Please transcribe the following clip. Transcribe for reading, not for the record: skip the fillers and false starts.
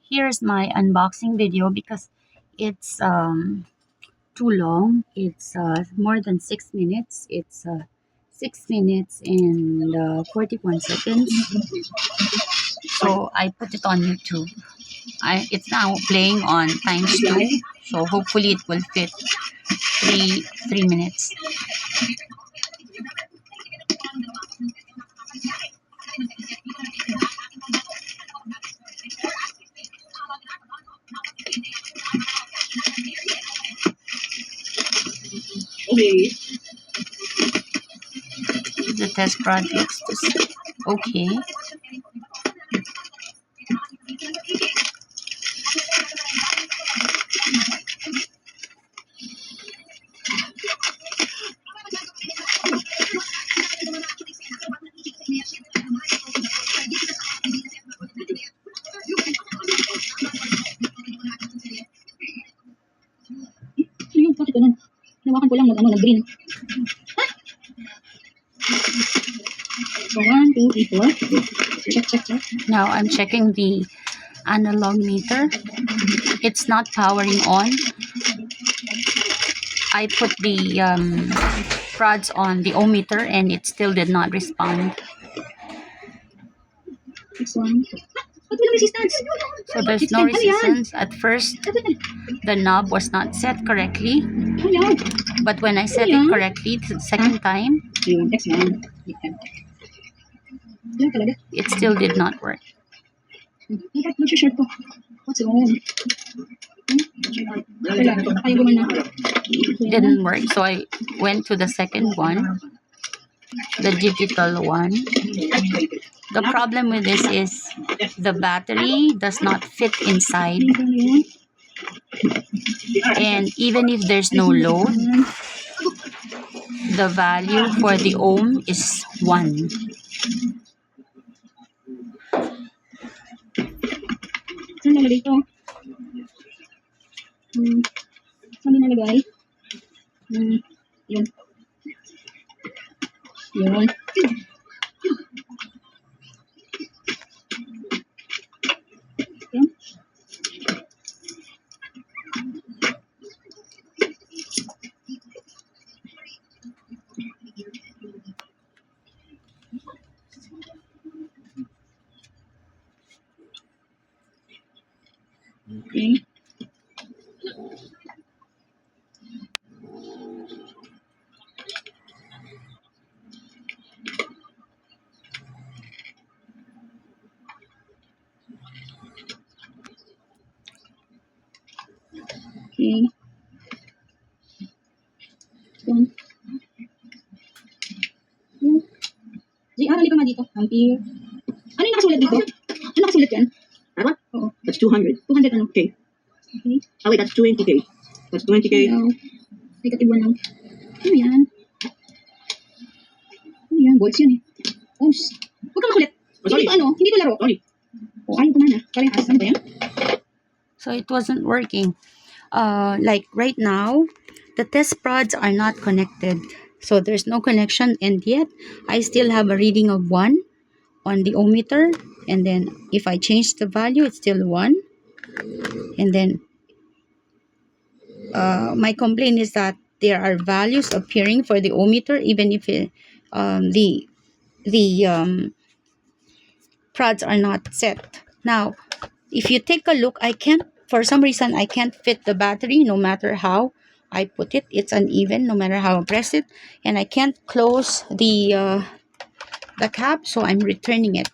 here's my unboxing video because it's too long. It's more than 6 minutes. It's 6 minutes and 41 seconds. So I put it on YouTube. It's now playing on ×2, so hopefully it will fit three minutes. Okay. The test prod looks okay. Ano yung bakit ganun? Nawakan ko lang nag-green. So 1, 2, 3, 4. Check. Now I'm checking the analog meter. It's not powering on. I put the prods on the ohm meter and it still did not respond. Next one. Ba't walang resistance? So there's no resistance. At first, the knob was not set correctly. Hello. But when I set it correctly the second time, Ayun, next one. Yan talaga. it still did not work. Bakit mag-share ko? What's wrong? Wala, ayaw gumana. Didn't work. So I went to the second one, the digital one. The problem with this is the battery does not fit inside. And even if there's no load, the value for the ohm is 1. Saan nalagay ito? Saan nalagay? Yun. Yun. Yun. Okay. Okay. Yun. Yun. JR, halika nga dito. Ampere. Ano yung nakasulat dito? Ano nakasulat yan? What? Oo. That's 200. 200 ano? Okay. Okay. Oh wait, that's 20k. That's 20k. Hello. Negative 1 lang. Ano yan? Ano yan? Volts yun eh. Ohms. Huwag kang makulit. Oh, sorry. Hindi to ano? Hindi to laro. Sorry. O, ayaw ko na na. Parehas. Ano ba yan? So it wasn't working. Like right now, the test prods are not connected. So there's no connection, and yet I still have a reading of 1 on the ohm meter. And then if I change the value, it's still 1. And then my complaint is that there are values appearing for the ohm meter even if the prods are not set. Now, if you take a look, for some reason I can't fit the battery no matter how I put it. It's uneven no matter how I press it, and I can't close the cap, so I'm returning it.